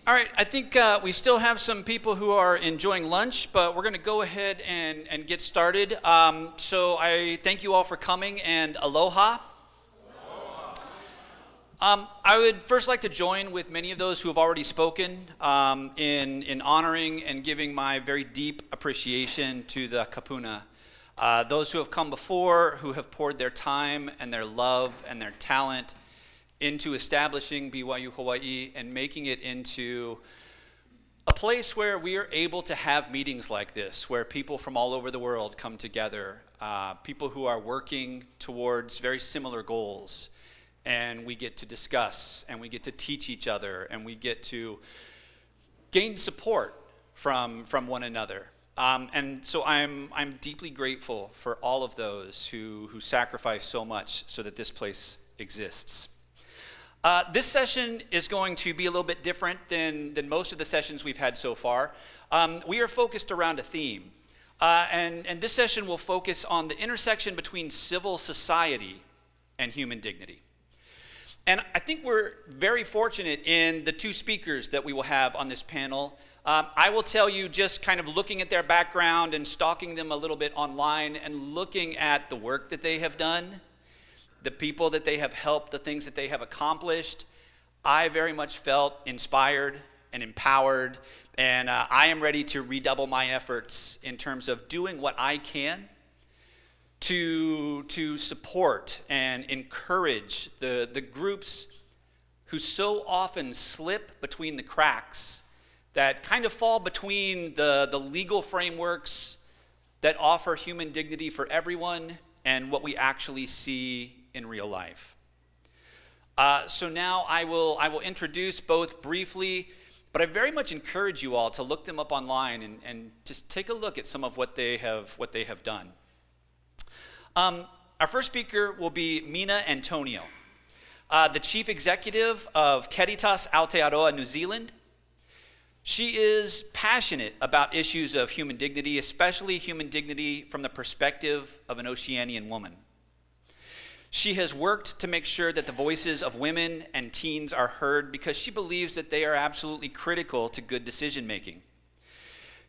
All right, I think we still have some people who are enjoying lunch, but we're going to go ahead and get started. So I thank you all for coming, and aloha. I would first like to join with many of those who have already spoken in honoring and giving my very deep appreciation to the kapuna. Those who have come before, who have poured their time and their love and their talent into establishing BYU Hawaii and making it into a place where we are able to have meetings like this, where people from all over the world come together, people who are working towards very similar goals, and we get to discuss, and we get to teach each other, and we get to gain support from one another. And so I'm deeply grateful for all of those who sacrifice so much so that this place exists. This session is going to be a little bit different than most of the sessions we've had so far. We are focused around a theme. And this session will focus on the intersection between civil society and human dignity. And I think we're very fortunate in the two speakers that we will have on this panel. I will tell you, just kind of looking at their background and stalking them a little bit online and looking at the work that they have done, the people that they have helped, the things that they have accomplished, I very much felt inspired and empowered, and I am ready to redouble my efforts in terms of doing what I can to support and encourage the groups who so often slip between the cracks, that kind of fall between the legal frameworks that offer human dignity for everyone and what we actually see in real life. So now I will introduce both briefly, but I very much encourage you all to look them up online and just take a look at some of what they have done. Our first speaker will be Mena Antonio, the chief executive of Caritas Aotearoa, New Zealand. She is passionate about issues of human dignity, especially human dignity from the perspective of an Oceanian woman. She has worked to make sure that the voices of women and teens are heard because she believes that they are absolutely critical to good decision making.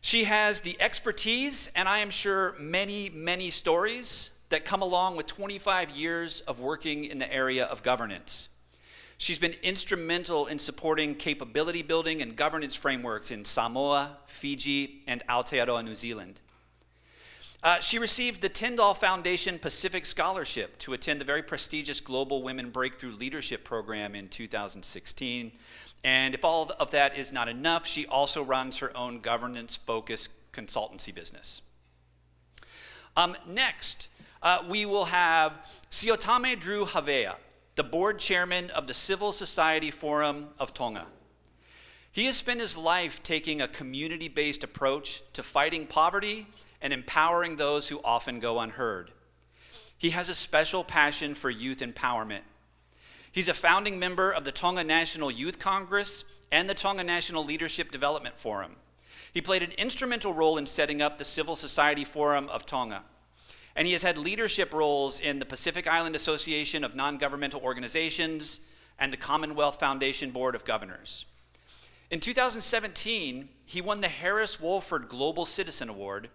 She has the expertise, and I am sure many, many stories that come along with 25 years of working in the area of governance. She's been instrumental in supporting capability building and governance frameworks in Samoa, Fiji, and Aotearoa, New Zealand. She received the Tyndall Foundation Pacific Scholarship to attend the very prestigious Global Women Breakthrough Leadership Program in 2016. And if all of that is not enough, she also runs her own governance-focused consultancy business. Next, we will have Siotame Drew Havea, the board chairman of the Civil Society Forum of Tonga. He has spent his life taking a community-based approach to fighting poverty and empowering those who often go unheard. He has a special passion for youth empowerment. He's a founding member of the Tonga National Youth Congress and the Tonga National Leadership Development Forum. He played an instrumental role in setting up the Civil Society Forum of Tonga. And he has had leadership roles in the Pacific Island Association of Non-Governmental Organizations and the Commonwealth Foundation Board of Governors. In 2017, he won the Harris Wolford Global Citizen Award,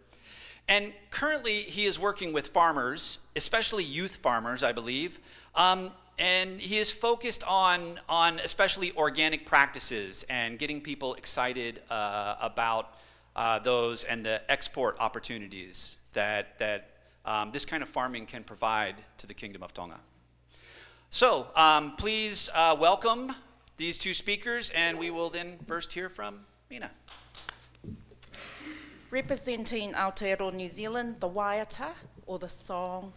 and currently he is working with farmers, especially youth farmers, I believe, and he is focused on especially organic practices and getting people excited about those and the export opportunities that this kind of farming can provide to the Kingdom of Tonga. So please welcome these two speakers, and we will then first hear from Mena. Representing Aotearoa, New Zealand, the waiata, or the song,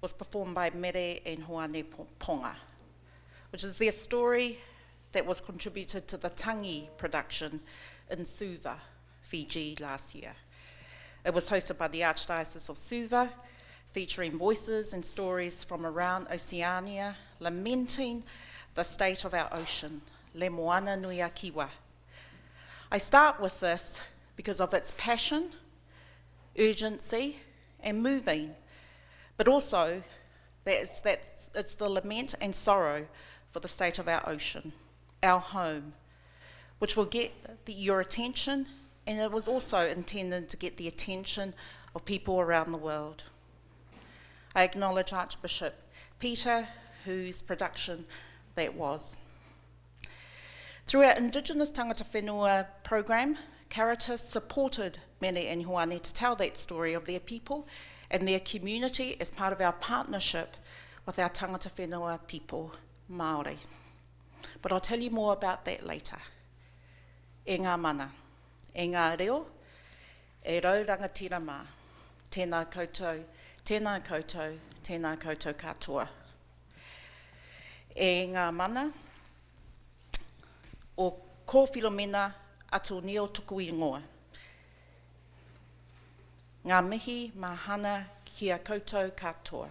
was performed by Mere and Hoane Ponga, which is their story that was contributed to the Tangi production in Suva, Fiji, last year. It was hosted by the Archdiocese of Suva, featuring voices and stories from around Oceania, lamenting the state of our ocean, le moana nui a kiwa. I start with this because of its passion, urgency, and moving, but also that it's the lament and sorrow for the state of our ocean, our home, which will get your attention, and it was also intended to get the attention of people around the world. I acknowledge Archbishop Peter, whose production that was. Through our Indigenous Tangata Whenua program, Caritas supported Mena and Hoane to tell that story of their people and their community as part of our partnership with our Tangata Whenua people, Māori. But I'll tell you more about that later. E ngā mana, e ngā reo, e rauranga tira mā, tēnā koutou, tēnā koutou, tēnā koutou katoa. E ngā mana, o ko Filomena atu neo tuku ingoa. Ngā mihi mahana kia koutou katoa.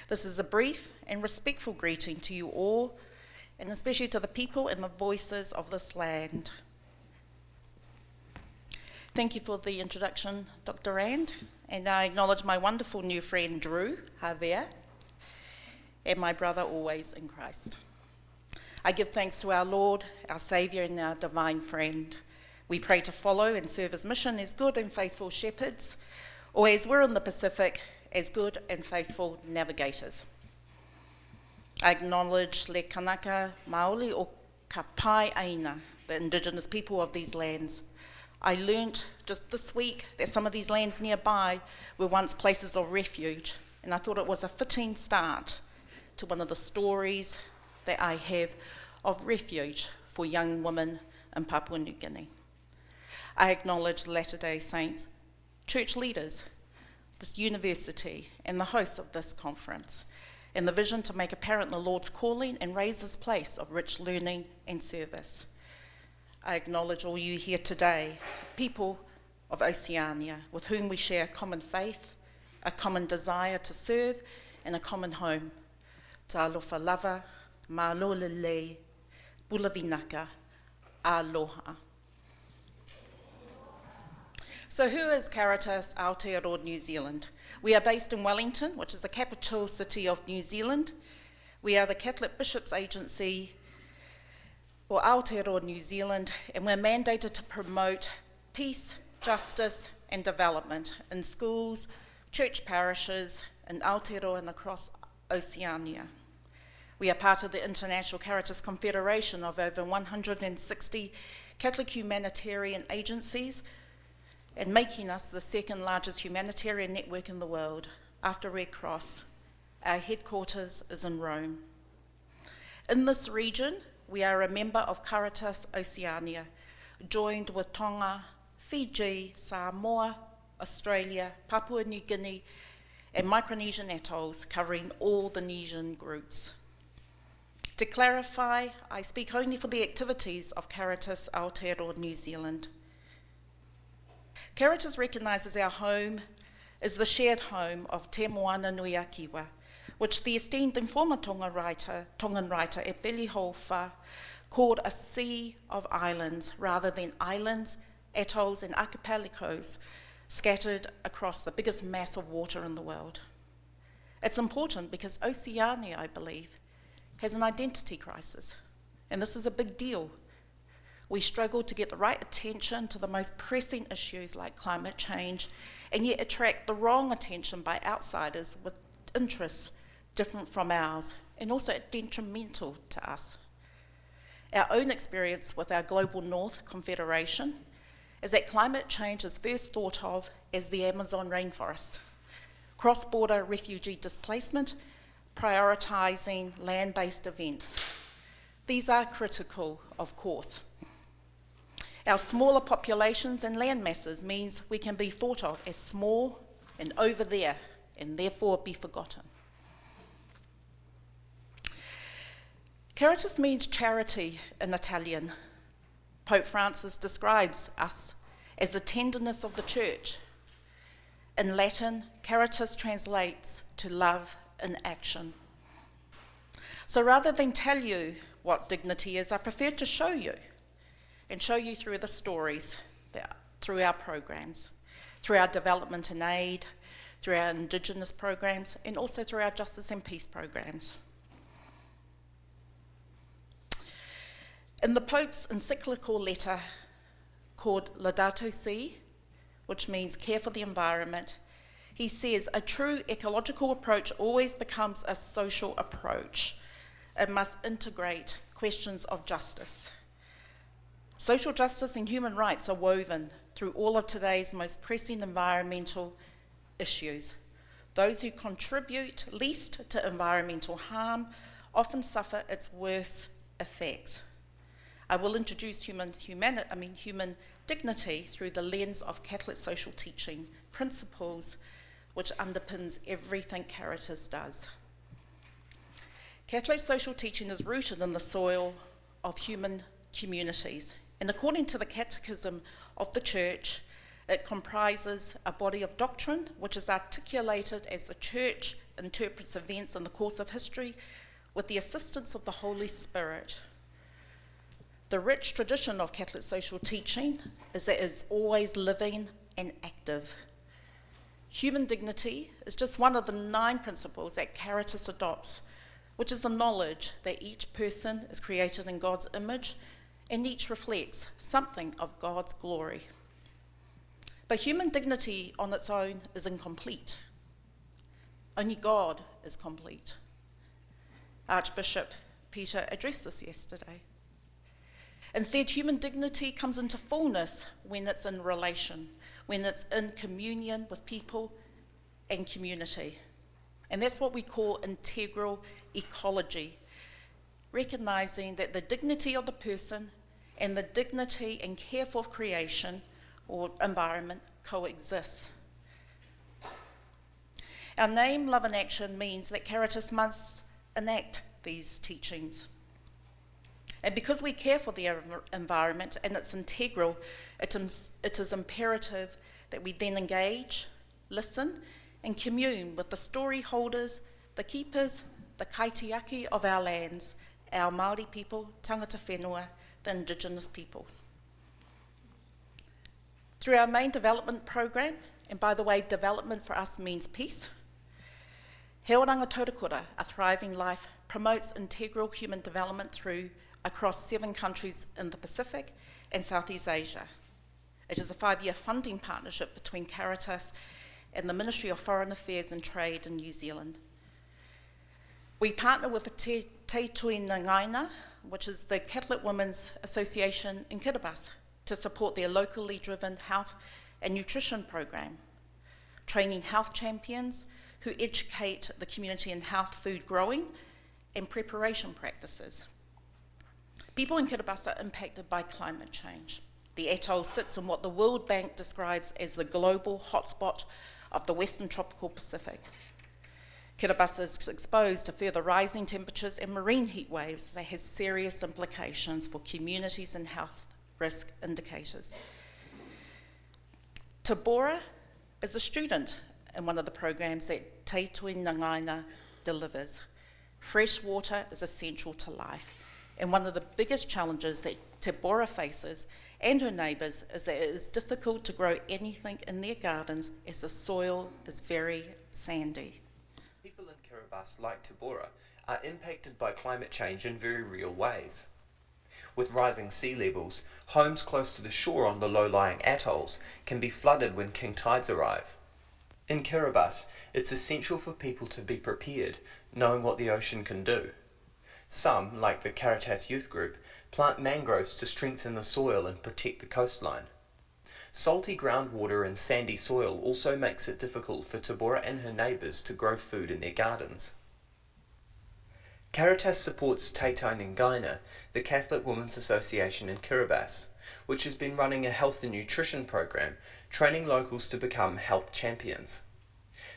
This is a brief and respectful greeting to you all, and especially to the people and the voices of this land. Thank you for the introduction, Dr. Rand, and I acknowledge my wonderful new friend, Drew, Havea, and my brother always in Christ. I give thanks to our Lord, our Saviour, and our divine friend. We pray to follow and serve his mission as good and faithful shepherds, or as we're in the Pacific, as good and faithful navigators. I acknowledge Le Kanaka Maoli o ka pai aina, the Indigenous people of these lands. I learnt just this week that some of these lands nearby were once places of refuge, and I thought it was a fitting start to one of the stories that I have of refuge for young women in Papua New Guinea. I acknowledge Latter-day Saints, church leaders, this university, and the hosts of this conference, and the vision to make apparent the Lord's calling and raise this place of rich learning and service. I acknowledge all you here today, people of Oceania, with whom we share a common faith, a common desire to serve, and a common home. Tā alofa lava, mālolele, bulavinaka, aloha. So who is Caritas Aotearoa, New Zealand? We are based in Wellington, which is the capital city of New Zealand. We are the Catholic Bishops' Agency for Aotearoa, New Zealand, and we're mandated to promote peace, justice, and development in schools, church parishes, in Aotearoa and across Oceania. We are part of the International Caritas Confederation of over 160 Catholic humanitarian agencies, and making us the second largest humanitarian network in the world after Red Cross. Our headquarters is in Rome. In this region, we are a member of Caritas Oceania, joined with Tonga, Fiji, Samoa, Australia, Papua New Guinea, and Micronesian atolls, covering all the Nesian groups. To clarify, I speak only for the activities of Caritas Aotearoa, New Zealand. Caritas recognises our home as the shared home of Te Moana Nui a Kiwa, which the esteemed and former Tongan writer E Peli Hauwha called a sea of islands rather than islands, atolls and archipelagos scattered across the biggest mass of water in the world. It's important because Oceania, I believe, has an identity crisis, and this is a big deal. We struggle to get the right attention to the most pressing issues like climate change, and yet attract the wrong attention by outsiders with interests different from ours, and also detrimental to us. Our own experience with our Global North Confederation is that climate change is first thought of as the Amazon rainforest, cross-border refugee displacement, prioritising land-based events. These are critical, of course. Our smaller populations and land masses means we can be thought of as small and over there, and therefore be forgotten. Caritas means charity in Italian. Pope Francis describes us as the tenderness of the church. In Latin, caritas translates to love in action. So rather than tell you what dignity is, I prefer to show you, and show you through the stories, through our programs, through our development and aid, through our Indigenous programs, and also through our justice and peace programs. In the Pope's encyclical letter called Laudato Si, which means care for the environment, he says a true ecological approach always becomes a social approach. It must integrate questions of justice. Social justice and human rights are woven through all of today's most pressing environmental issues. Those who contribute least to environmental harm often suffer its worst effects. I will introduce human dignity through the lens of Catholic social teaching principles, which underpins everything Caritas does. Catholic social teaching is rooted in the soil of human communities, and according to the Catechism of the Church, it comprises a body of doctrine which is articulated as the Church interprets events in the course of history with the assistance of the Holy Spirit. The rich tradition of Catholic social teaching is that it's always living and active. Human dignity is just one of the 9 principles that Caritas adopts, which is the knowledge that each person is created in God's image and each reflects something of God's glory. But human dignity on its own is incomplete. Only God is complete. Archbishop Peter addressed this yesterday. Instead, human dignity comes into fullness when it's in relation, when it's in communion with people and community. And that's what we call integral ecology, recognizing that the dignity of the person and the dignity and care for creation or environment coexist. Our name, Love in Action, means that Caritas must enact these teachings. And because we care for the environment and it's integral, it is imperative that we then engage, listen, and commune with the story holders, the keepers, the kaitiaki of our lands, our Māori people, tangata whenua, the Indigenous peoples. Through our main development program, and by the way, development for us means peace, He Oranga Tautakura, A Thriving Life, promotes integral human development across 7 countries in the Pacific and Southeast Asia. It is a 5-year funding partnership between Caritas and the Ministry of Foreign Affairs and Trade in New Zealand. We partner with the Te Tui Ngaina, which is the Catholic Women's Association in Kiribati, to support their locally driven health and nutrition program, training health champions who educate the community in health food growing and preparation practices. People in Kiribati are impacted by climate change. The atoll sits in what the World Bank describes as the global hotspot of the Western Tropical Pacific. Kiribati is exposed to further rising temperatures and marine heat waves that has serious implications for communities and health risk indicators. Tabora is a student in one of the programs that Te Tui Ngaina delivers. Fresh water is essential to life, and one of the biggest challenges that Tabora faces and her neighbours is that it is difficult to grow anything in their gardens as the soil is very sandy. People in Kiribati, like Tabora, are impacted by climate change in very real ways. With rising sea levels, homes close to the shore on the low-lying atolls can be flooded when king tides arrive. In Kiribati, it's essential for people to be prepared, knowing what the ocean can do. Some, like the Caritas youth group, plant mangroves to strengthen the soil and protect the coastline. Salty groundwater and sandy soil also makes it difficult for Tabora and her neighbours to grow food in their gardens. Caritas supports Te Tai Ngaina, the Catholic Women's Association in Kiribati, which has been running a health and nutrition program, training locals to become health champions.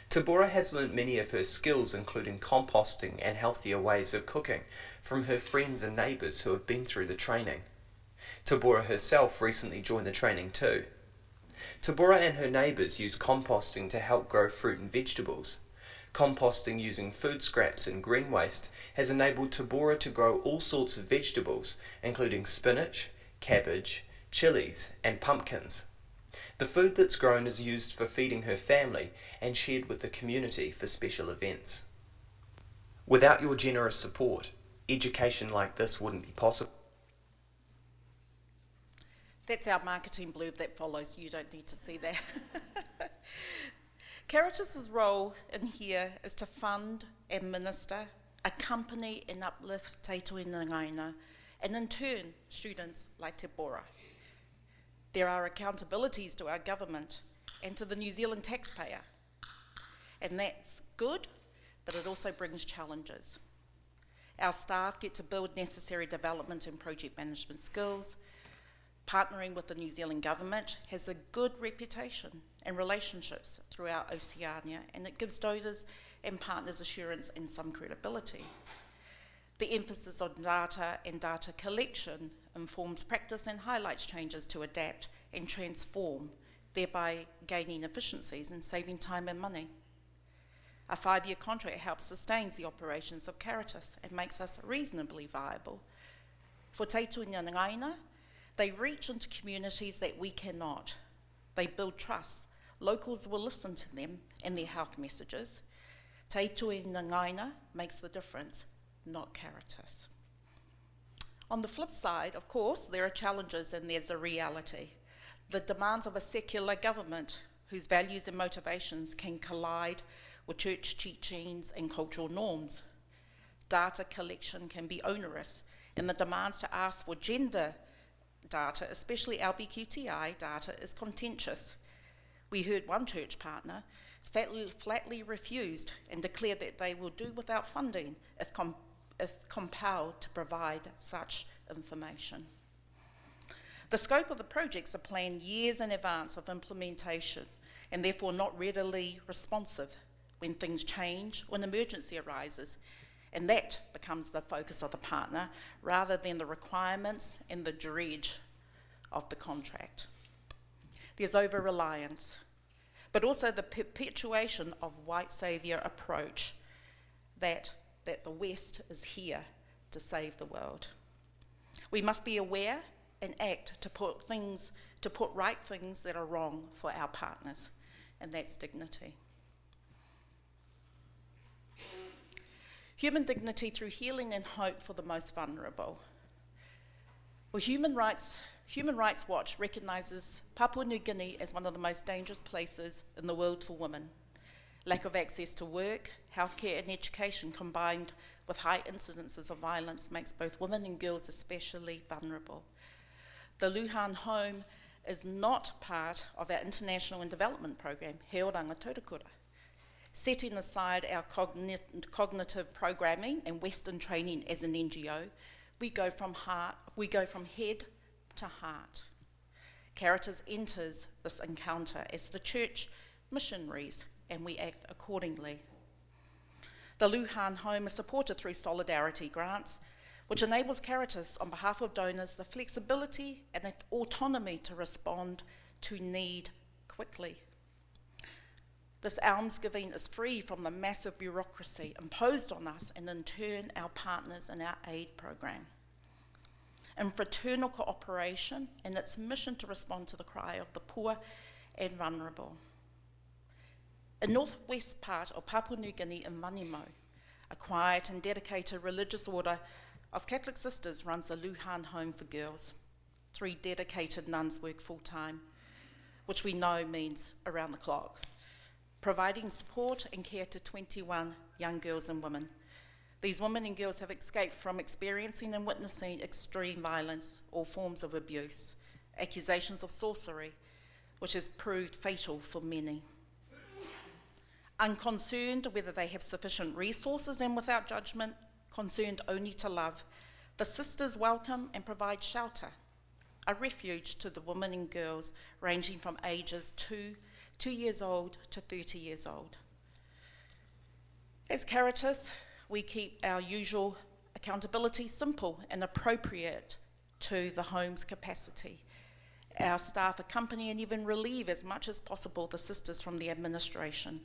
Tabora has learnt many of her skills, including composting and healthier ways of cooking, from her friends and neighbours who have been through the training. Tabora herself recently joined the training too. Tabora and her neighbours use composting to help grow fruit and vegetables. Composting using food scraps and green waste has enabled Tabora to grow all sorts of vegetables, including spinach, cabbage, chilies and pumpkins. The food that's grown is used for feeding her family and shared with the community for special events. Without your generous support, education like this wouldn't be possible. That's our marketing blurb that follows. You don't need to see that. Caritas' role in here is to fund, administer, accompany and uplift Te Tuinangaina, and in turn, students like Te Bora. There are accountabilities to our government and to the New Zealand taxpayer. And that's good, but it also brings challenges. Our staff get to build necessary development and project management skills. Partnering with the New Zealand government has a good reputation and relationships throughout Oceania, and it gives donors and partners assurance and some credibility. The emphasis on data and data collection informs practice and highlights changes to adapt and transform, thereby gaining efficiencies and saving time and money. A 5-year contract helps sustain the operations of Caritas and makes us reasonably viable. For Te Tuinangaina, they reach into communities that we cannot. They build trust. Locals will listen to them and their health messages. Te Tuinangaina makes the difference, not Caritas. On the flip side, of course, there are challenges and there's a reality. The demands of a secular government whose values and motivations can collide with church teachings and cultural norms. Data collection can be onerous, and the demands to ask for gender data, especially LBQTI data, is contentious. We heard one church partner flatly refused and declared that they will do without funding if compelled to provide such information. The scope of the projects are planned years in advance of implementation and therefore not readily responsive when things change or an emergency arises, and that becomes the focus of the partner rather than the requirements and the dredge of the contract. There's over-reliance, but also the perpetuation of white saviour approach that the West is here to save the world. We must be aware and act to put right things that are wrong for our partners, and that's dignity. Human dignity through healing and hope for the most vulnerable. Well, Human Rights Watch recognises Papua New Guinea as one of the most dangerous places in the world for women. Lack of access to work, healthcare and education combined with high incidences of violence makes both women and girls especially vulnerable. The Luhan Home is not part of our international and development program, He Oranga Tautakura. Setting aside our cognitive programming and Western training as an NGO, we go from head to heart. Caritas enters this encounter as the church missionaries, and we act accordingly. The Luhan Home is supported through solidarity grants, which enables Caritas, on behalf of donors, the flexibility and autonomy to respond to need quickly. This almsgiving is free from the massive bureaucracy imposed on us and in turn our partners in our aid program. In fraternal cooperation and its mission to respond to the cry of the poor and vulnerable. In northwest part of Papua New Guinea in Manimo, a quiet and dedicated religious order of Catholic sisters runs a Luhan Home for girls. 3 dedicated nuns work full-time, which we know means around the clock, providing support and care to 21 young girls and women. These women and girls have escaped from experiencing and witnessing extreme violence, all forms of abuse, accusations of sorcery, which has proved fatal for many. Unconcerned whether they have sufficient resources and without judgment, concerned only to love, the sisters welcome and provide shelter, a refuge to the women and girls ranging from ages 2 years old to 30 years old. As Caritas, we keep our usual accountability simple and appropriate to the home's capacity. Our staff accompany and even relieve as much as possible the sisters from the administration,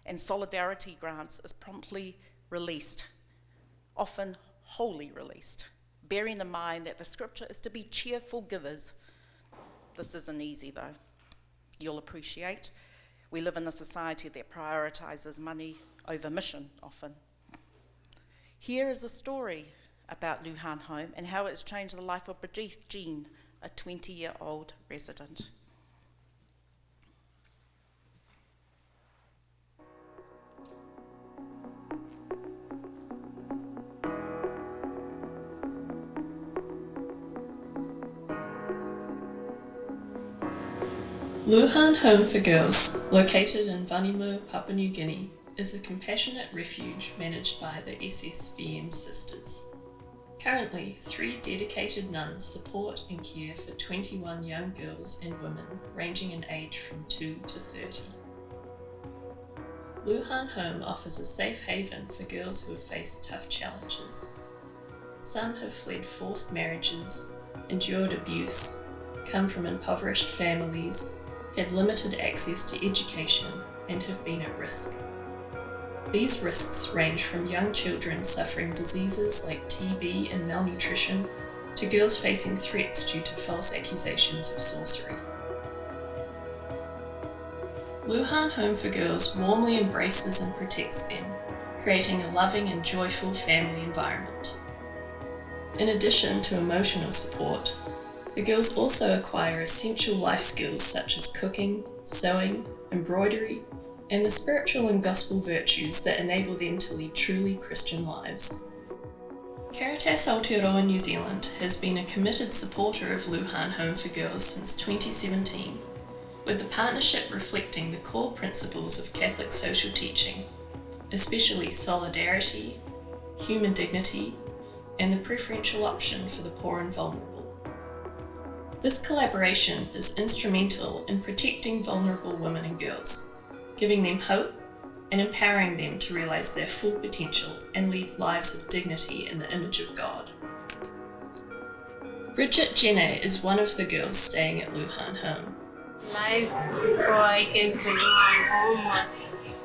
and solidarity grants is promptly released, often wholly released, bearing in mind that the scripture is to be cheerful givers. This isn't easy though. You'll appreciate we live in a society that prioritises money over mission often. Here is a story about Luhan Home and how it's changed the life of Brigitte Jean a 20-year-old resident. Luhan Home for Girls, located in Vanimo, Papua New Guinea, is a compassionate refuge managed by the SSVM Sisters. Currently, 3 dedicated nuns support and care for 21 young girls and women ranging in age from 2 to 30. Luhan Home offers a safe haven for girls who have faced tough challenges. Some have fled forced marriages, endured abuse, come from impoverished families, had limited access to education, and have been at risk. These risks range from young children suffering diseases like TB and malnutrition to girls facing threats due to false accusations of sorcery. Luhan Home for Girls warmly embraces and protects them, creating a loving and joyful family environment. In addition to emotional support, the girls also acquire essential life skills such as cooking, sewing, embroidery, and the spiritual and gospel virtues that enable them to lead truly Christian lives. Caritas Aotearoa New Zealand has been a committed supporter of Luhan Home for Girls since 2017, with the partnership reflecting the core principles of Catholic social teaching, especially solidarity, human dignity, and the preferential option for the poor and vulnerable. This collaboration is instrumental in protecting vulnerable women and girls, giving them hope and empowering them to realise their full potential and lead lives of dignity in the image of God. Bridget Jenner is one of the girls staying at Luhan Home. Life before I came to Luhan Home was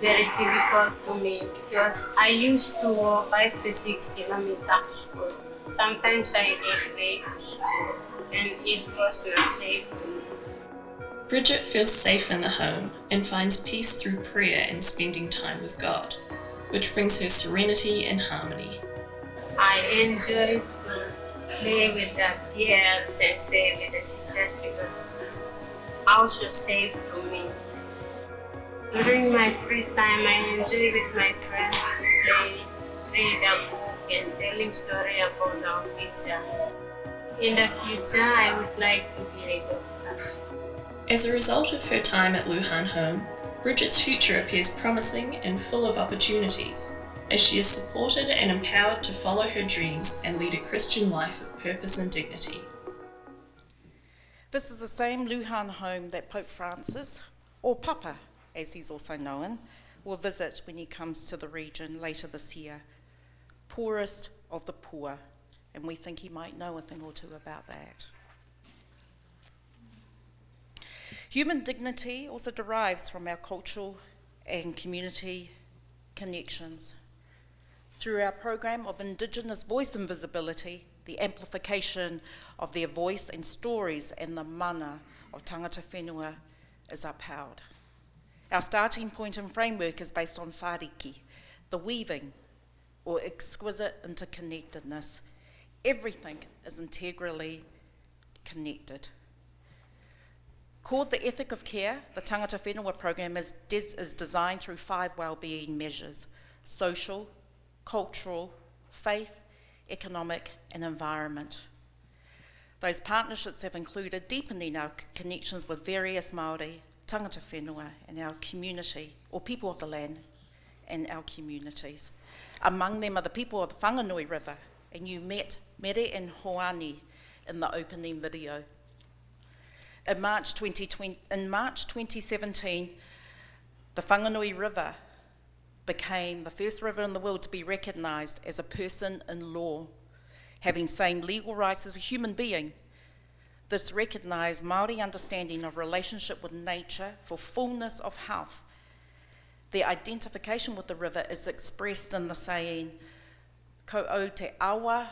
very difficult to me because I used to walk 5 to 6 kilometers to school. Sometimes I get late to school and it was not safe to me. Bridget feels safe in the home and finds peace through prayer and spending time with God, which brings her serenity and harmony. I enjoy to play with the girls and stay with the sisters because it's also safe to me. During my free time, I enjoy with my friends to play, read a book, and telling story about our future. In the future, I would like to be a doctor. As a result of her time at Luhan Home, Bridget's future appears promising and full of opportunities, as she is supported and empowered to follow her dreams and lead a Christian life of purpose and dignity. This is the same Luhan Home that Pope Francis, or Papa as he's also known, will visit when he comes to the region later this year. Poorest of the poor, and we think he might know a thing or two about that. Human dignity also derives from our cultural and community connections. Through our program of Indigenous Voice and Visibility, the amplification of their voice and stories and the mana of tangata whenua is upheld. Our starting point and framework is based on whāriki, the weaving or exquisite interconnectedness. Everything is integrally connected. Called the Ethic of Care, the Tangata Whenua program is designed through 5 wellbeing measures: social, cultural, faith, economic, and environment. Those partnerships have included deepening our connections with various Māori, tangata whenua, and our community, or people of the land, and our communities. Among them are the people of the Whanganui River, and you met Mere and Hoani in the opening video. In March 2017, the Whanganui River became the first river in the world to be recognised as a person in law, having same legal rights as a human being. This recognised Māori understanding of relationship with nature for fullness of health. Their identification with the river is expressed in the saying, ko o te awa,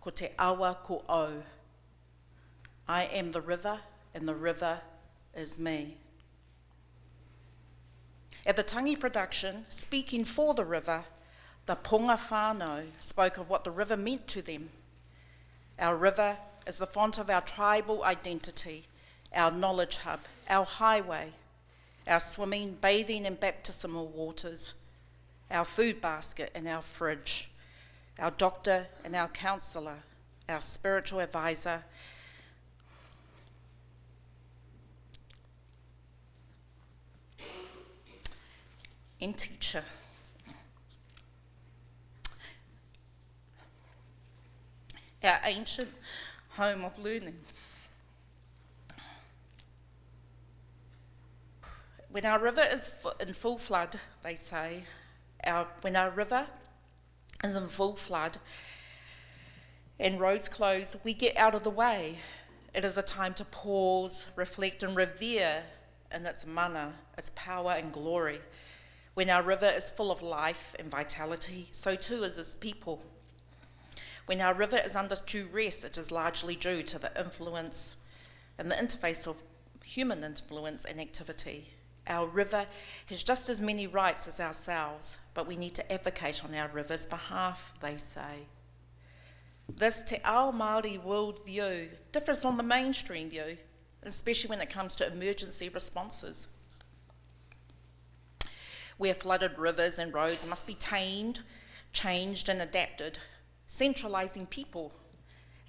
ko te awa ko o. I am the river, and the river is me. At the Tangi production, speaking for the river, the Ponga whānau spoke of what the river meant to them. Our river is the font of our tribal identity, our knowledge hub, our highway, our swimming, bathing and baptismal waters, our food basket and our fridge, our doctor and our counsellor, our spiritual advisor, and teacher. Our ancient home of learning. When our river is in full flood, they say, when our river is in full flood and roads close, we get out of the way. It is a time to pause, reflect and revere in its mana, its power and glory. When our river is full of life and vitality, so too is its people. When our river is under duress, it is largely due to the influence and the interface of human influence and activity. Our river has just as many rights as ourselves, but we need to advocate on our river's behalf, they say. This Te Ao Māori worldview differs from the mainstream view, especially when it comes to emergency responses, where flooded rivers and roads must be tamed, changed and adapted, centralising people,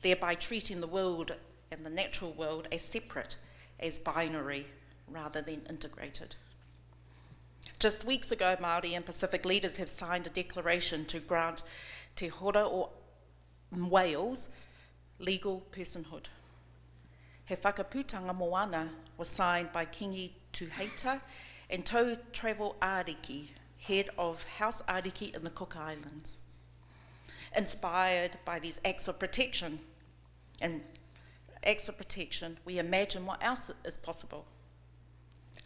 thereby treating the world and the natural world as separate, as binary, rather than integrated. Just weeks ago, Māori and Pacific leaders have signed a declaration to grant Te Hora o Wales legal personhood. He whakaputanga moana was signed by Kingi Tuheita and Tau Travel Ariki, head of House Ariki in the Cook Islands. Inspired by these acts of protection, we imagine what else is possible.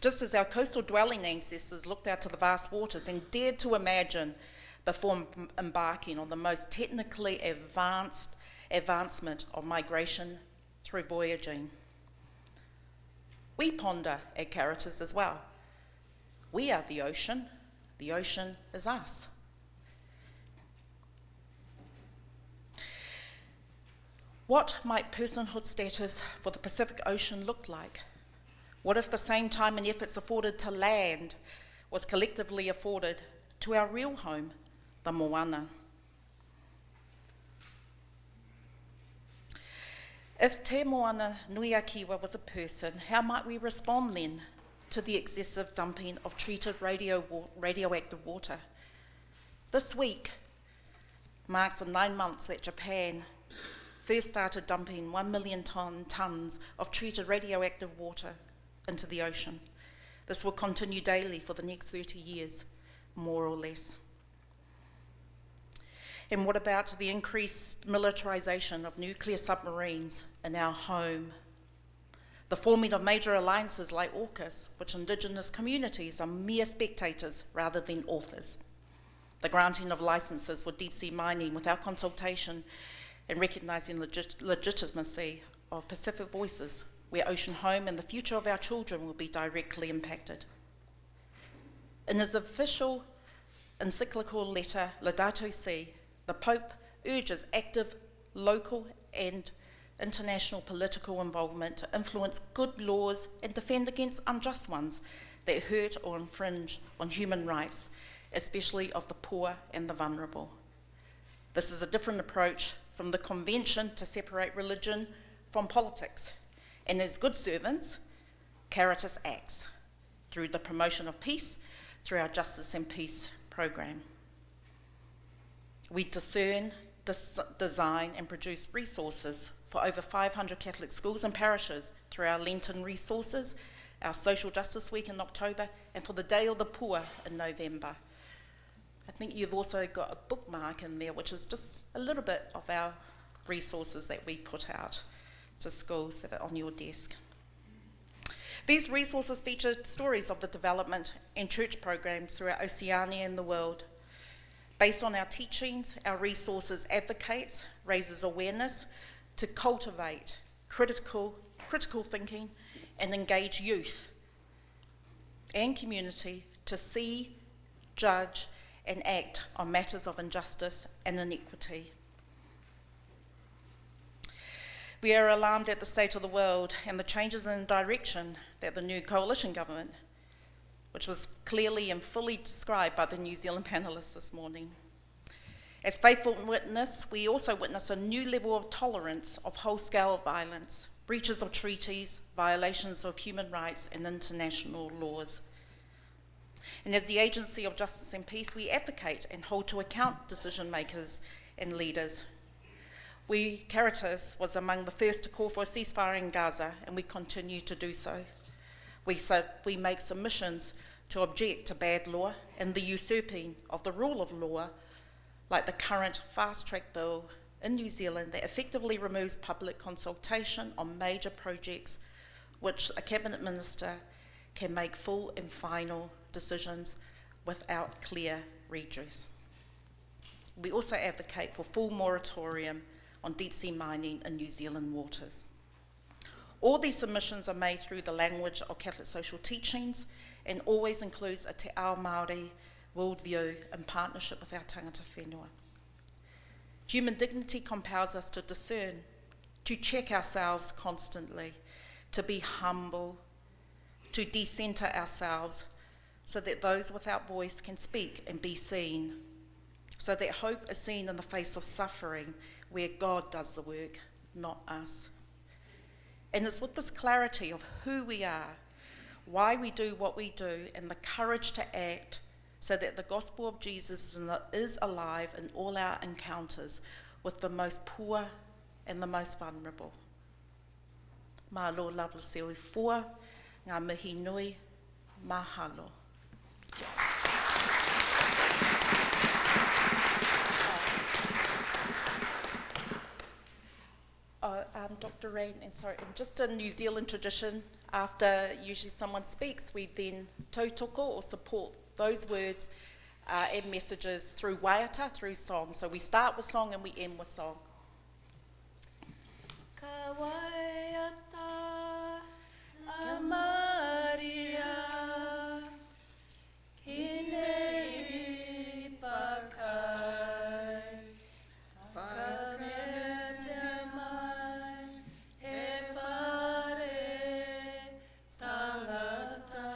Just as our coastal dwelling ancestors looked out to the vast waters and dared to imagine before embarking on the most technically advancement of migration through voyaging. We ponder at Caritas as well. We are the ocean is us. What might personhood status for the Pacific Ocean look like? What if the same time and efforts afforded to land was collectively afforded to our real home, the moana? If Te Moana Nui a Kiwa was a person, how might we respond then to the excessive dumping of treated radioactive water? This week marks the 9 months that Japan first started dumping 1 million tonnes of treated radioactive water into the ocean. This will continue daily for the next 30 years, more or less. And what about the increased militarisation of nuclear submarines in our home? The forming of major alliances like AUKUS, which Indigenous communities are mere spectators rather than authors. The granting of licences for deep sea mining without consultation and recognising legitimacy of Pacific voices, where Ocean Home and the future of our children will be directly impacted. In his official encyclical letter, Laudato Si', the Pope urges active local and international political involvement to influence good laws and defend against unjust ones that hurt or infringe on human rights, especially of the poor and the vulnerable. This is a different approach from the convention to separate religion from politics. And as good servants, Caritas acts through the promotion of peace, through our Justice and Peace program. We discern, design and produce resources for over 500 Catholic schools and parishes through our Lenten resources, our Social Justice Week in October, and for the Day of the Poor in November. I think you've also got a bookmark in there, which is just a little bit of our resources that we put out to schools that are on your desk. These resources feature stories of the development and church programs throughout Oceania and the world. Based on our teachings, our resources advocates, raises awareness to cultivate critical thinking and engage youth and community to see, judge, and act on matters of injustice and inequity. We are alarmed at the state of the world and the changes in direction that the new coalition government, which was clearly and fully described by the New Zealand panellists this morning. As faithful witness, we also witness a new level of tolerance of whole-scale violence, breaches of treaties, violations of human rights and international laws. And as the agency of justice and peace, we advocate and hold to account decision makers and leaders. We, Caritas, was among the first to call for a ceasefire in Gaza, and we continue to do so. We make submissions to object to bad law and the usurping of the rule of law, like the current fast-track bill in New Zealand that effectively removes public consultation on major projects which a cabinet minister can make full and final decisions without clear redress. We also advocate for full moratorium on deep-sea mining in New Zealand waters. All these submissions are made through the language of Catholic social teachings and always includes a te ao Māori worldview in partnership with our tangata whenua. Human dignity compels us to discern, to check ourselves constantly, to be humble, to decenter ourselves so that those without voice can speak and be seen, so that hope is seen in the face of suffering where God does the work, not us. And it's with this clarity of who we are, why we do what we do, and the courage to act so that the gospel of Jesus is alive in all our encounters with the most poor and the most vulnerable. Mā lo lawa seoi fua, ngā mihi nui, mahalo. Dr. Rain, and sorry, just a New Zealand tradition, after usually someone speaks, we then tautoko or support those words and messages through waiata, through song. So we start with song and we end with song. Ka waiata a Maria, hinei pakai, whakaretia mai, he whare tangata.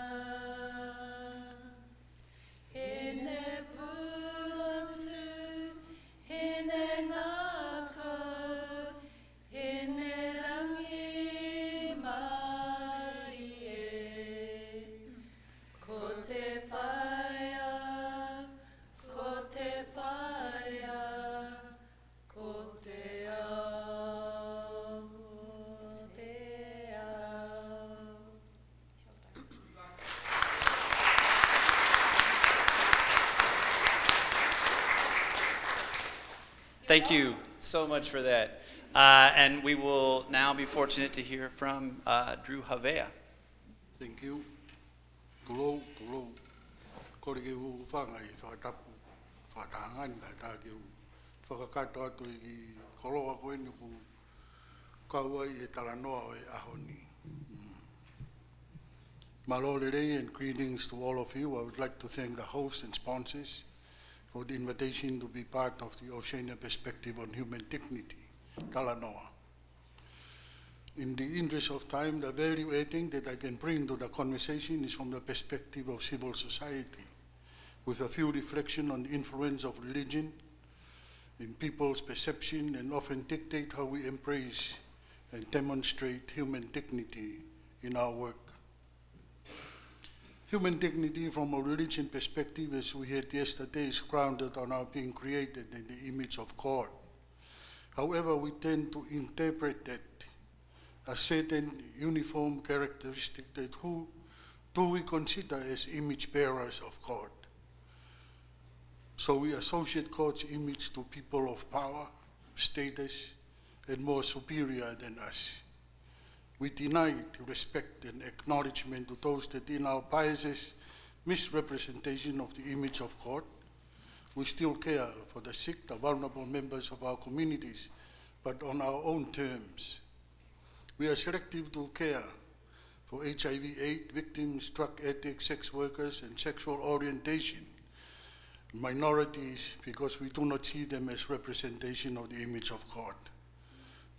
Hine pulotu, hine ngaka, hine rangi Marie, ko te whaia, ko te whaia, ko te ao, te ao. Thank you so much for that. And we will now be fortunate to hear from Drew Havea. Thank you. Kulo, kore ke u whanga I whakatapu, whakatahangani kai tā ke u whakakato atu I koroa koe ni ku kaua I talanoa o ahoni. Malole rei and greetings to all of you. I would like to thank the hosts and sponsors for the invitation to be part of the Oceanian perspective on human dignity, talanoa. In the interest of time, the value adding that I can bring to the conversation is from the perspective of civil society, with a few reflections on the influence of religion in people's perception and often dictate how we embrace and demonstrate human dignity in our work. Human dignity from a religion perspective, as we heard yesterday, is grounded on our being created in the image of God. However, we tend to interpret that a certain uniform characteristic that who do we consider as image bearers of God. So we associate God's image to people of power, status, and more superior than us. We deny respect and acknowledgement to those that in our biases, misrepresentation of the image of God, we still care for the sick, the vulnerable members of our communities, but on our own terms. We are selective to care for HIV/AIDS victims, drug addicts, sex workers, and sexual orientation minorities because we do not see them as representation of the image of God.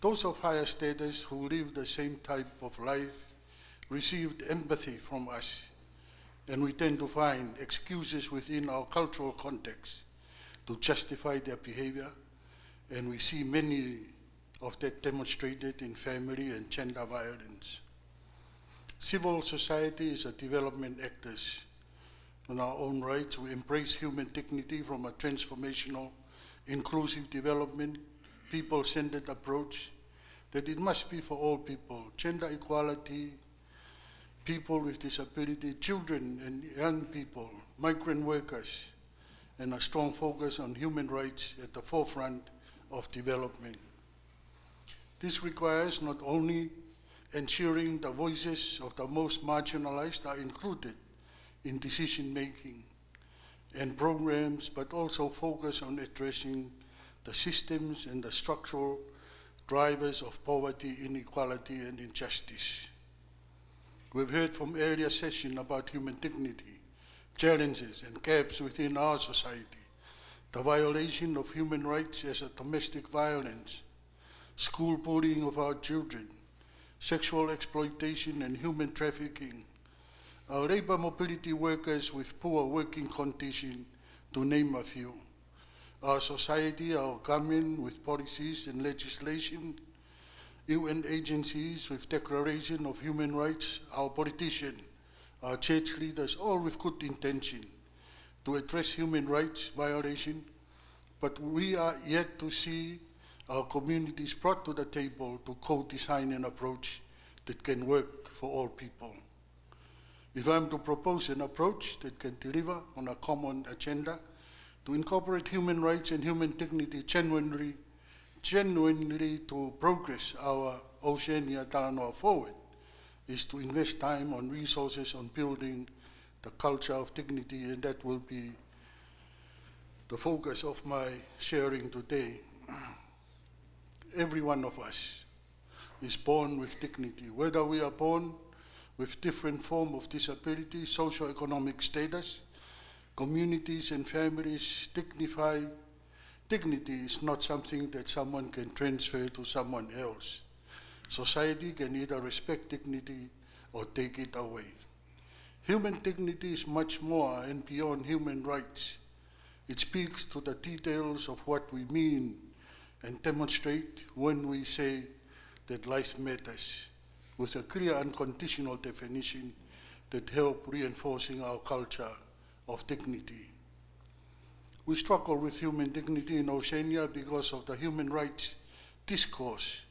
Those of higher status who live the same type of life received empathy from us, and we tend to find excuses within our cultural context to justify their behavior, and we see many of that demonstrated in family and gender violence. Civil society is a development actors. In our own rights, we embrace human dignity from a transformational, inclusive development, people-centered approach, that it must be for all people, gender equality, people with disability, children and young people, migrant workers, and a strong focus on human rights at the forefront of development. This requires not only ensuring the voices of the most marginalized are included in decision-making and programs, but also focus on addressing the systems and the structural drivers of poverty, inequality, and injustice. We've heard from earlier session about human dignity, challenges and gaps within our society, the violation of human rights as a domestic violence, school bullying of our children, sexual exploitation and human trafficking, our labor mobility workers with poor working conditions, to name a few. Our society, our government with policies and legislation, UN agencies with declaration of human rights, our politicians, our church leaders, all with good intention to address human rights violation, but we are yet to see our communities brought to the table to co-design an approach that can work for all people. If I'm to propose an approach that can deliver on a common agenda to incorporate human rights and human dignity genuinely to progress our Oceania Talanoa forward, is to invest time on resources on building the culture of dignity, and that will be the focus of my sharing today. Every one of us is born with dignity, whether we are born with different form of disability, socio-economic status, communities and families. Dignity is not something that someone can transfer to someone else. Society can either respect dignity or take it away. Human dignity is much more and beyond human rights. It speaks to the details of what we mean and demonstrate when we say that life matters, with a clear unconditional definition that help reinforcing our culture of dignity. We struggle with human dignity in Oceania because of the human rights discourse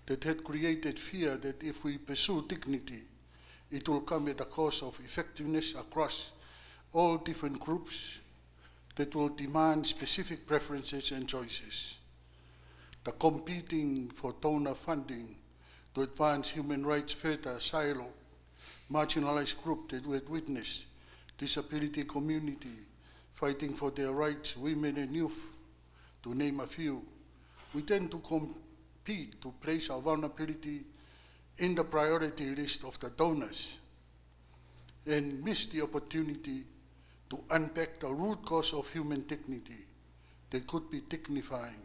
that had created fear that if we pursue dignity, it will come at the cost of effectiveness across all different groups that will demand specific preferences and choices. The competing for donor funding to advance human rights further silo, marginalized group that we had witnessed, disability community, fighting for their rights, women and youth, to name a few. We tend to compete to place our vulnerability in the priority list of the donors and miss the opportunity to unpack the root cause of human dignity that could be dignifying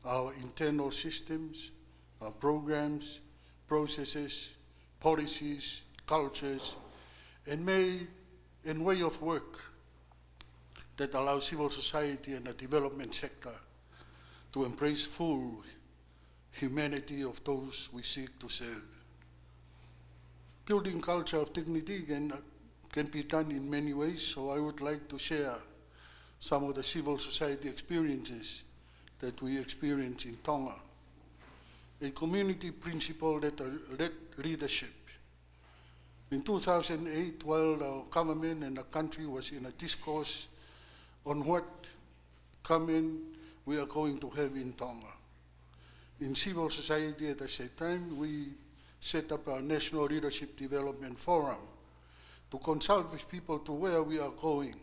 our internal systems, our programs, processes, policies, cultures, and way of work that allow civil society and the development sector to embrace full humanity of those we seek to serve. Building culture of dignity can be done in many ways, so I would like to share some of the civil society experiences that we experience in Tonga. A community principle that led leadership. In 2008, while our government and the country was in a discourse on what government we are going to have in Tonga. In civil society at the same time, we set up our National Leadership Development Forum to consult with people to where we are going.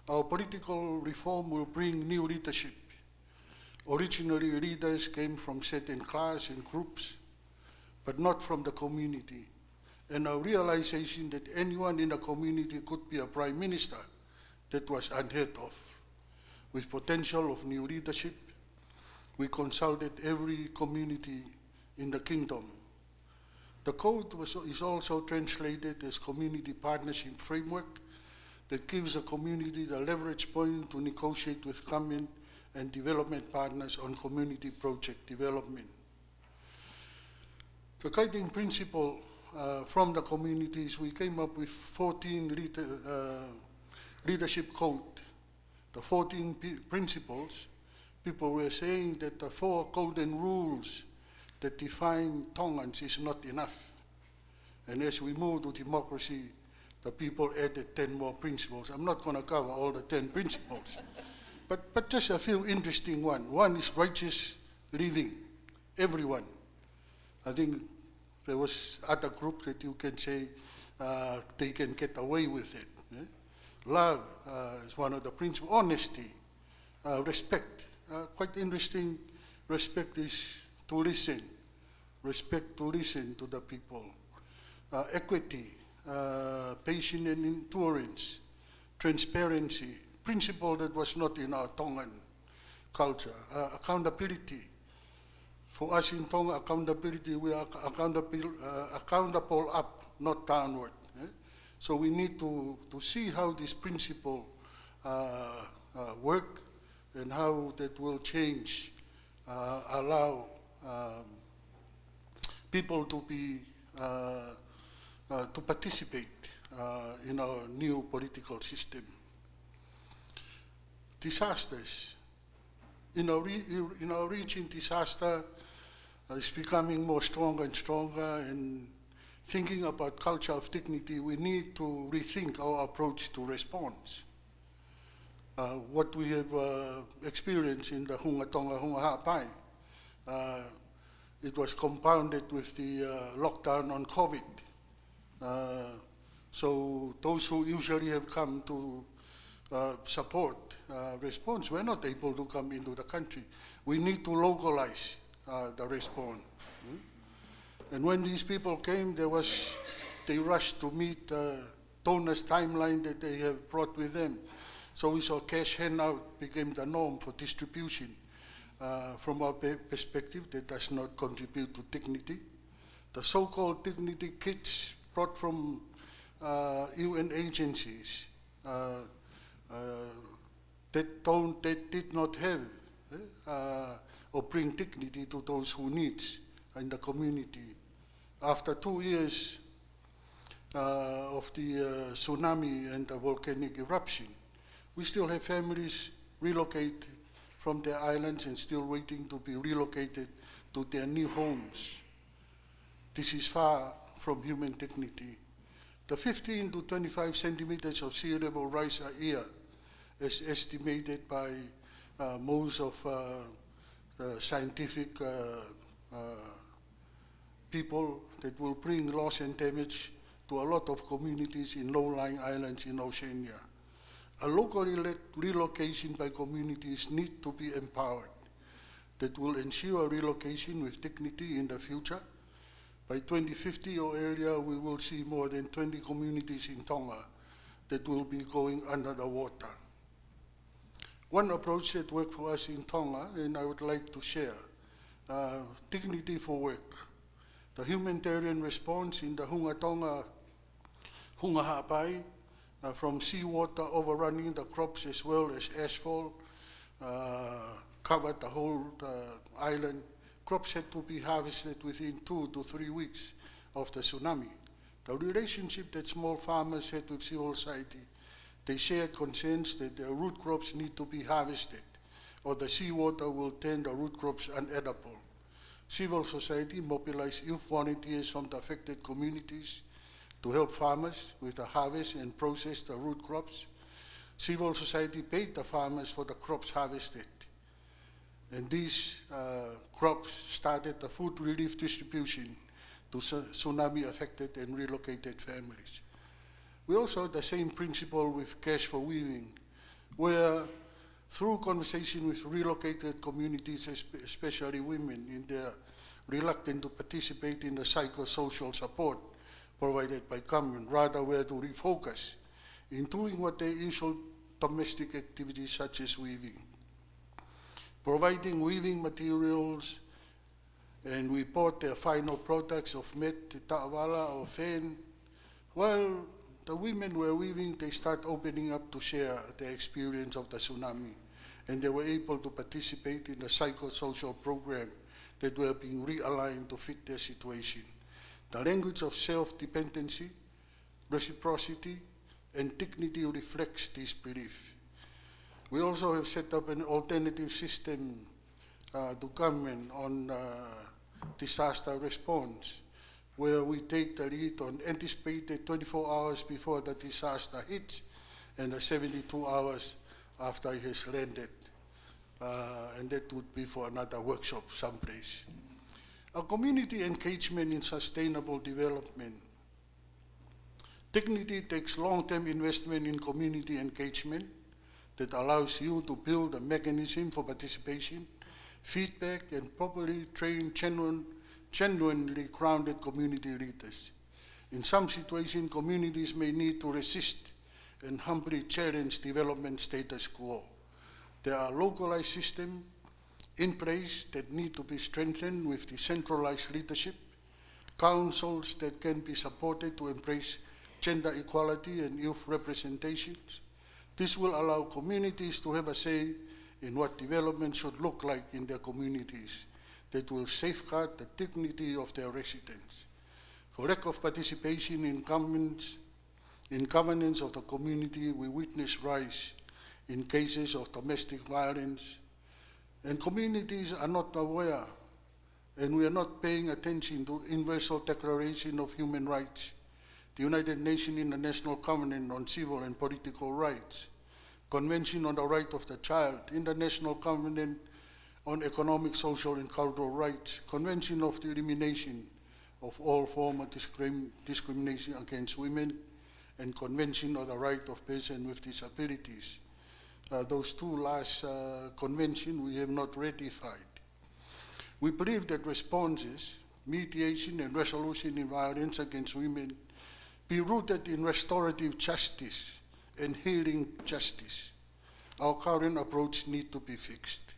Our political reform will bring new leadership. Originally, leaders came from certain class and groups, but not from the community. And our realization that anyone in the community could be a prime minister, that was unheard of. With potential of new leadership, We consulted every community in the kingdom. The code is also translated as Community Partnership Framework that gives the community the leverage point to negotiate with government and development partners on community project development. The guiding principle from the communities, we came up with 14 leadership code. The 14 principles, people were saying that the 4 golden rules that define Tongans is not enough. And as we move to democracy, the people added 10 more principles. I'm not going to cover all the 10 principles, but just a few interesting ones. One is righteous living, everyone. I think there was other groups that you can say they can get away with it. Love is one of the principles. Honesty, respect. Quite interesting. Respect is to listen. Respect to listen to the people. Equity, patience and endurance, transparency. Principle that was not in our Tongan culture. Accountability. For us in Tonga, accountability, we are accountable up, not downward. So we need to see how this principle work and how that will change, allow people to be to participate in our new political system. Disasters. In our region, disaster is becoming more stronger and stronger, and thinking about culture of dignity, we need to rethink our approach to response. What we have experienced in the Hunga Tonga, Hunga Ha'apai, it was compounded with the lockdown on COVID. So those who usually have come to support response were not able to come into the country. We need to localize the response. And when these people came, they rushed to meet donors' timeline that they have brought with them. So we saw cash handout became the norm for distribution. From our perspective, that does not contribute to dignity. The so-called dignity kits brought from UN agencies that did not have or bring dignity to those who need in the community. After 2 years of the tsunami and the volcanic eruption, we still have families relocated from their islands and still waiting to be relocated to their new homes. This is far from human dignity. The 15 to 25 centimeters of sea level rise a year, as estimated by most of the scientific people, that will bring loss and damage to a lot of communities in low-lying islands in Oceania. A locally led relocation by communities need to be empowered that will ensure relocation with dignity in the future. By 2050 or earlier, we will see more than 20 communities in Tonga that will be going under the water. One approach that worked for us in Tonga, and I would like to share, dignity for work. The humanitarian response in the Hunga Tonga, Hunga Ha'apai, from seawater overrunning the crops as well as ashfall, covered the whole island. Crops had to be harvested within 2 to 3 weeks of the tsunami. The relationship that small farmers had with civil society, they shared concerns that their root crops need to be harvested, or the seawater will turn the root crops unedible. Civil society mobilized youth volunteers from the affected communities to help farmers with the harvest and process the root crops. Civil society paid the farmers for the crops harvested. And these crops started the food relief distribution to tsunami-affected and relocated families. We also had the same principle with cash for weaving, where through conversation with relocated communities, especially women, in their reluctance to participate in the psychosocial support provided by government, rather were to refocus in doing what their usual domestic activities such as weaving. providing weaving materials, and we bought their final products of met, ta'awala, or fan. While the women were weaving, they start opening up to share their experience of the tsunami, and they were able to participate in the psychosocial program that were being realigned to fit their situation. The language of self-dependency, reciprocity, and dignity reflects this belief. We also have set up an alternative system to government on disaster response, where we take the lead on anticipated 24 hours before the disaster hits and 72 hours after it has landed. And that would be for another workshop someplace. A community engagement in sustainable development. Dignity takes long-term investment in community engagement that allows you to build a mechanism for participation, feedback, and properly trained, genuinely grounded community leaders. In some situations, communities may need to resist and humbly challenge development status quo. There are localized systems in place that need to be strengthened with decentralized leadership, councils that can be supported to embrace gender equality and youth representations. This will allow communities to have a say in what development should look like in their communities that will safeguard the dignity of their residents. For lack of participation in governance of the community, we witness rise in cases of domestic violence, and communities are not aware, and we are not paying attention to Universal Declaration of Human Rights, the United Nations International Covenant on Civil and Political Rights, Convention on the Right of the Child, International Covenant on Economic, Social, and Cultural Rights, Convention of the Elimination of All Forms of Discrimination Against Women, and Convention on the Right of Persons with Disabilities. Those two last conventions we have not ratified. We believe that responses, mediation, and resolution in violence against women be rooted in restorative justice and healing justice. Our current approach needs to be fixed.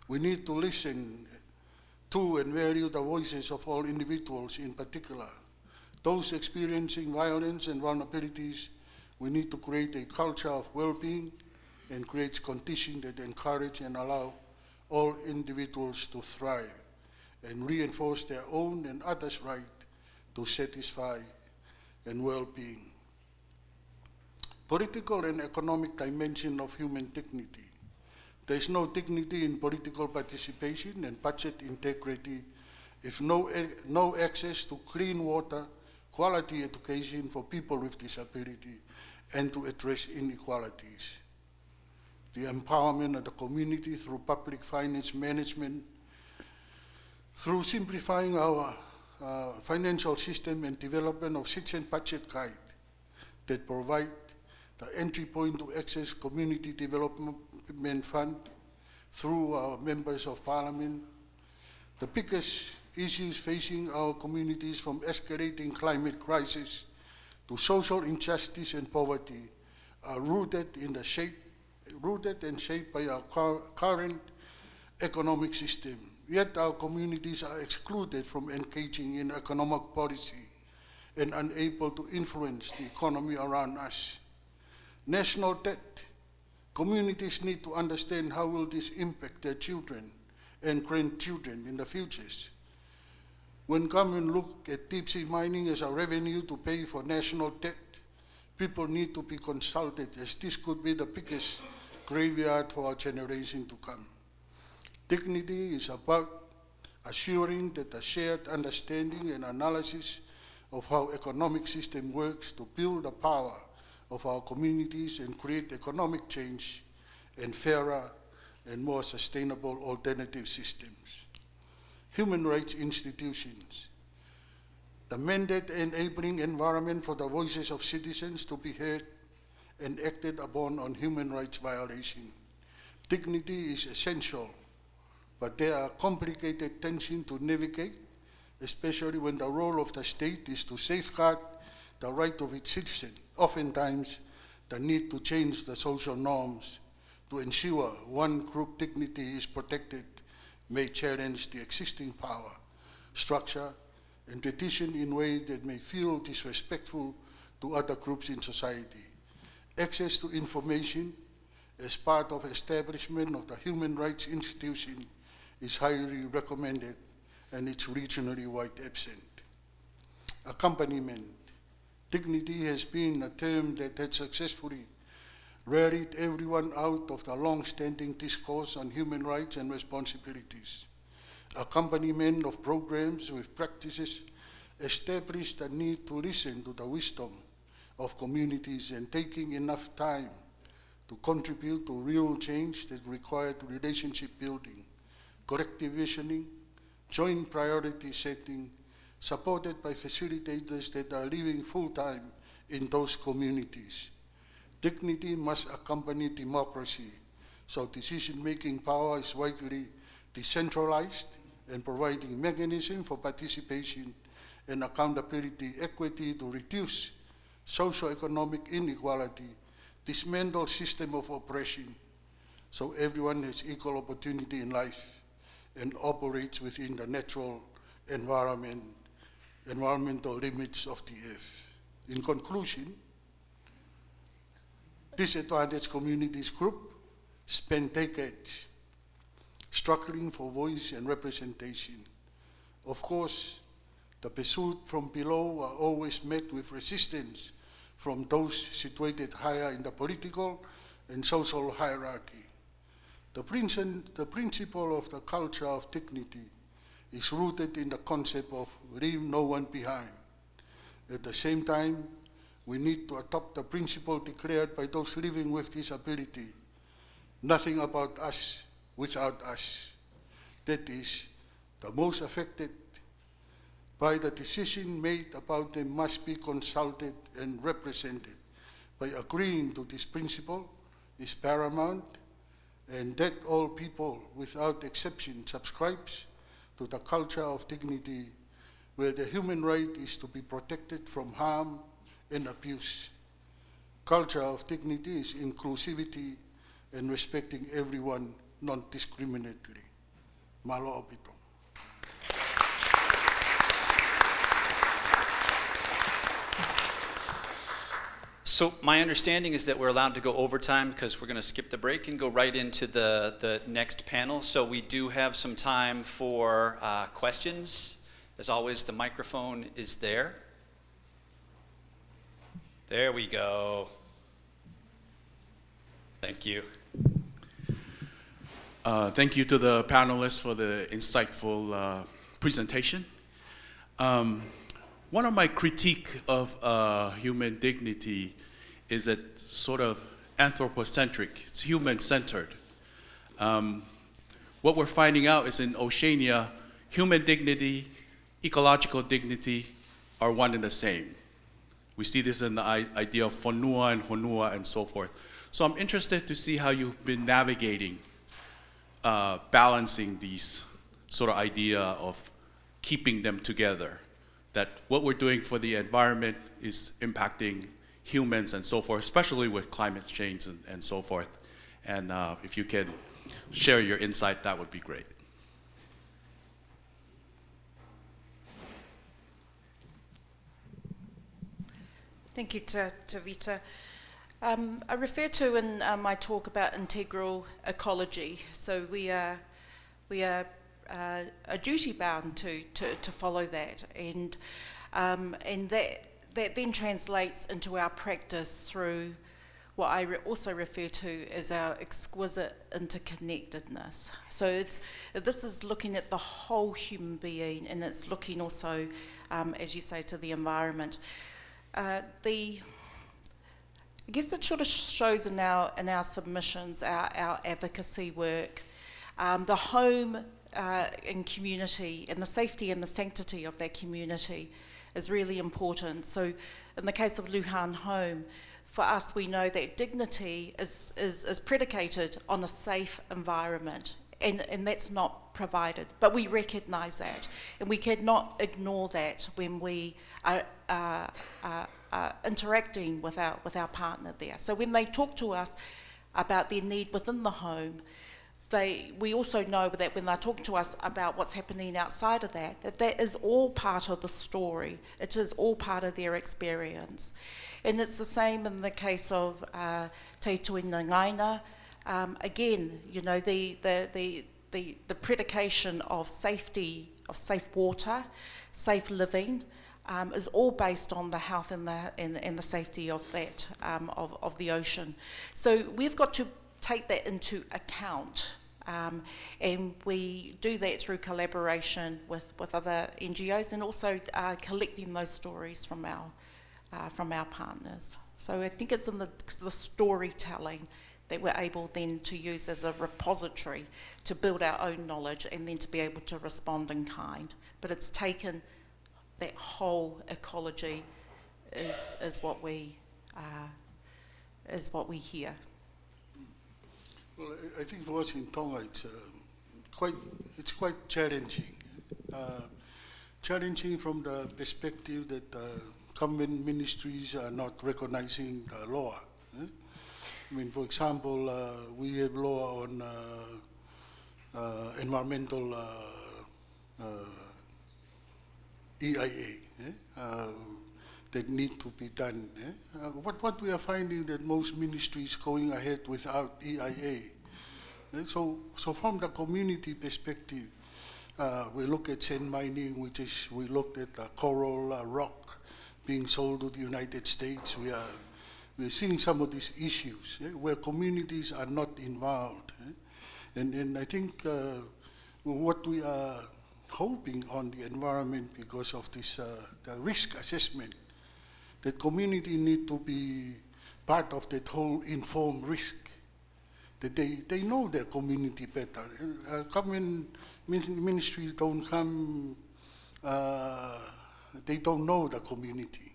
We need to listen to and value the voices of all individuals, in particular those experiencing violence and vulnerabilities. We need to create a culture of well-being and create conditions that encourage and allow all individuals to thrive and reinforce their own and others' right to satisfy and well-being. Political and economic dimension of human dignity. There is no dignity in political participation and budget integrity if no access to clean water, quality education for people with disability, and to address inequalities. The empowerment of the community through public finance management, through simplifying our financial system and development of citizen budget guide that provide the entry point to access community development fund through our members of parliament. The biggest issues facing our communities, from escalating climate crisis to social injustice and poverty, are rooted and shaped by our current economic system. Yet our communities are excluded from engaging in economic policy and unable to influence the economy around us. National debt. Communities need to understand how will this impact their children and grandchildren in the futures. When government look at deep sea mining as a revenue to pay for national debt, people need to be consulted, as this could be the biggest graveyard for our generation to come. Dignity is about assuring that a shared understanding and analysis of how economic system works to build the power of our communities and create economic change and fairer and more sustainable alternative systems. Human rights institutions. The mandate enabling environment for the voices of citizens to be heard and acted upon on human rights violation. Dignity is essential, but there are complicated tensions to navigate, especially when the role of the state is to safeguard the right of its citizens. Oftentimes, the need to change the social norms to ensure one group dignity is protected may challenge the existing power, structure, and tradition in ways that may feel disrespectful to other groups in society. Access to information as part of establishment of the human rights institution is highly recommended, and it's regionally wide absent. Accompaniment. Dignity has been a term that has successfully rallied everyone out of the long-standing discourse on human rights and responsibilities. Accompaniment of programs with practices establish the need to listen to the wisdom of communities and taking enough time to contribute to real change that required relationship building, collective visioning, joint priority setting, supported by facilitators that are living full-time in those communities. Dignity must accompany democracy, so decision-making power is widely decentralized and providing mechanism for participation and accountability, equity to reduce socio-economic inequality, dismantle system of oppression, so everyone has equal opportunity in life and operates within the natural environmental limits of the earth. In conclusion, disadvantaged communities group spend decades struggling for voice and representation. Of course, the pursuit from below are always met with resistance from those situated higher in the political and social hierarchy. The principle of the culture of dignity is rooted in the concept of leave no one behind. At the same time, we need to adopt the principle declared by those living with disability: nothing about us without us. That is, the most affected by the decision made about them must be consulted and represented. By agreeing to this principle is paramount, and that all people without exception subscribes to the culture of dignity, where the human right is to be protected from harm and abuse. Culture of dignity is inclusivity and respecting everyone non-discriminately. Malo opito. So my understanding is that we're allowed to go overtime because we're going to skip the break and go right into the next panel. So we do have some time for questions. As always, the microphone is there. There we go. Thank you. Thank you to the panelists for the insightful presentation. One of my critique of human dignity is that sort of anthropocentric, it's human-centered. What we're finding out is in Oceania, human dignity, ecological dignity are one and the same. We see this in the idea of whanua and honua and so forth. So I'm interested to see how you've been navigating balancing these sort of idea of keeping them together, that what we're doing for the environment is impacting humans and so forth, especially with climate change and so forth. And if you can share your insight, that would be great. Thank you, Tavita. I refer to in my talk about integral ecology. So we are duty bound to follow that, and that then translates into our practice through what I also refer to as our exquisite interconnectedness. So this is looking at the whole human being, and it's looking also, as you say, to the environment. I guess it sort of shows in our submissions, our advocacy work, the home and community, and the safety and the sanctity of that community is really important. So in the case of Luhan Home, for us, we know that dignity is predicated on a safe environment, and that's not provided. But we recognise that, and we cannot ignore that when we are interacting with our partner there. So when they talk to us, about their need within the home, we also know that when they're talking to us about what's happening outside of that, that is all part of the story. It is all part of their experience. And it's the same in the case of Te Tuina Ngaina. Again, you know, the predication of safety, of safe water, safe living, is all based on the health and the safety of that, of the ocean. So we've got to take that into account, and we do that through collaboration with other NGOs, and also collecting those stories from our partners. So I think it's in the storytelling that we're able then to use as a repository to build our own knowledge and then to be able to respond in kind. But it's taken that whole ecology is what we hear. Well, I think for us in Tonga, it's quite challenging. Challenging from the perspective that government ministries are not recognizing the law. I mean, for example, we have law on environmental EIA that need to be done. What we are finding that most ministries going ahead without EIA. So from the community perspective, we look at sand mining, we looked at coral rock being sold to the United States. We're seeing some of these issues where communities are not involved. And I think what we are hoping on the environment because of this the risk assessment, that community need to be part of that whole informed risk, that they know their community better. Government ministries don't come, they don't know the community.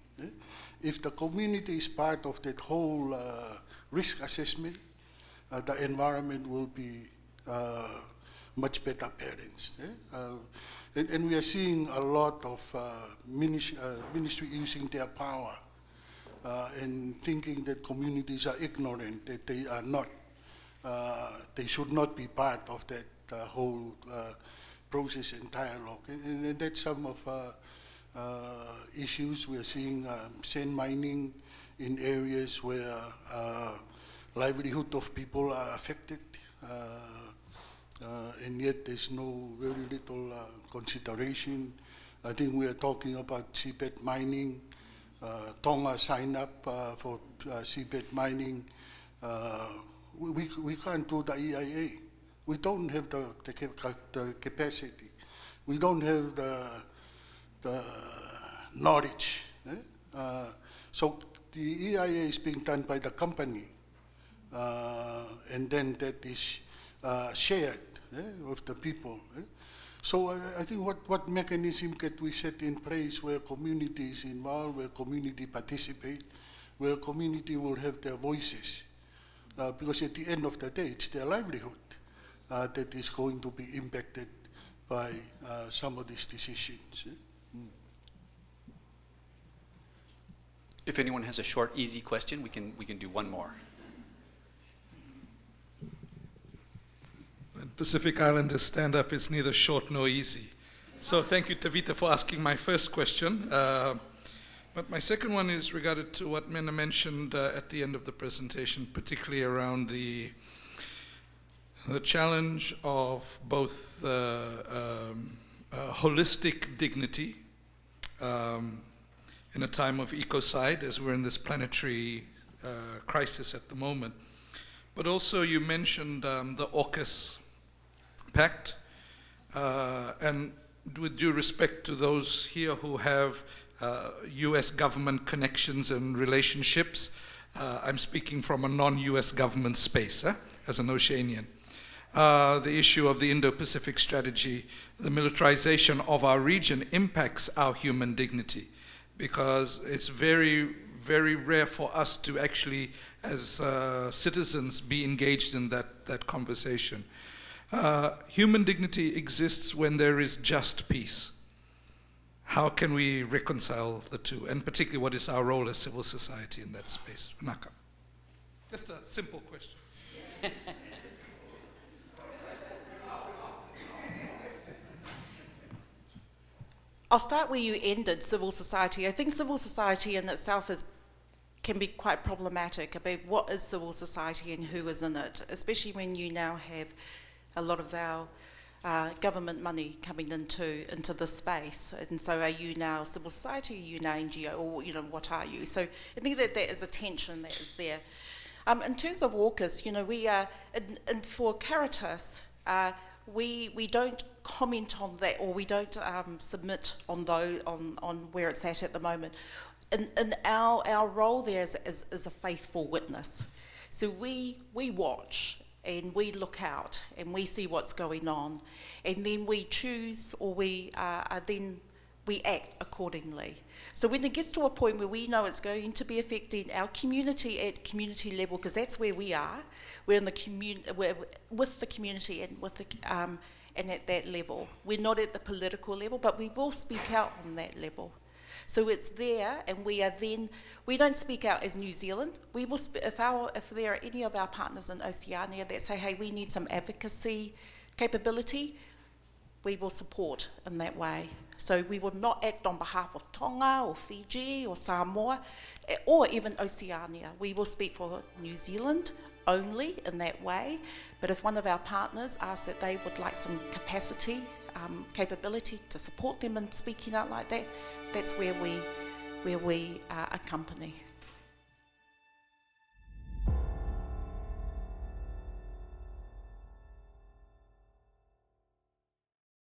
If the community is part of that whole risk assessment, the environment will be much better balanced. And we are seeing a lot of ministry using their power and thinking that communities are ignorant, that they are not, they should not be part of that whole process and dialogue. And that's some of issues. We are seeing sand mining in areas where livelihood of people are affected. And yet there's very little consideration. I think we are talking about seabed mining. Tonga signed up for seabed mining. We can't do the EIA. We don't have the capacity. We don't have the knowledge. So the EIA is being done by the company, and then that is shared with the people. So I think what mechanism can we set in place where community is involved, where community participate, where community will have their voices, because at the end of the day, it's their livelihood that is going to be impacted by some of these decisions. If anyone has a short, easy question, we can do one more. When Pacific Islanders stand up, it's neither short nor easy. So thank you, Tavita, for asking my first question. But my second one is regarded to what Mena mentioned at the end of the presentation, particularly around the challenge of both holistic dignity in a time of ecocide, as we're in this planetary crisis at the moment. But also you mentioned the AUKUS Pact, and with due respect to those here who have US government connections and relationships, I'm speaking from a non-US government space, as an Oceanian. The issue of the Indo-Pacific strategy, the militarization of our region impacts our human dignity, because it's very, very rare for us to actually, as citizens, be engaged in that conversation. Human dignity exists when there is just peace. How can we reconcile the two? And particularly, what is our role as civil society in that space? Naka. Just a simple question. I'll start where you ended, civil society. I think civil society in itself can be quite problematic about what is civil society and who is in it, especially when you now have a lot of our government money coming into this space. And so are you now civil society, are you now NGO, or what are you? So I think that is a tension that is there. In terms of AUKUS, we are, and for Caritas, we don't comment on that, or we don't submit on where it's at the moment. And our role there is a faithful witness. So we watch and we look out and we see what's going on, and then we choose, or we act accordingly. So when it gets to a point where we know it's going to be affecting our community at community level, because that's where we are, we're in the we're with the community and with the and at that level. We're not at the political level, but we will speak out on that level. So it's there, and we don't speak out as New Zealand. We will, if there are any of our partners in Oceania that say, hey, we need some advocacy capability, we will support in that way. So we will not act on behalf of Tonga or Fiji or Samoa or even Oceania. We will speak for New Zealand only in that way. But if one of our partners asks that they would like some capability to support them in speaking out like that, that's where we accompany.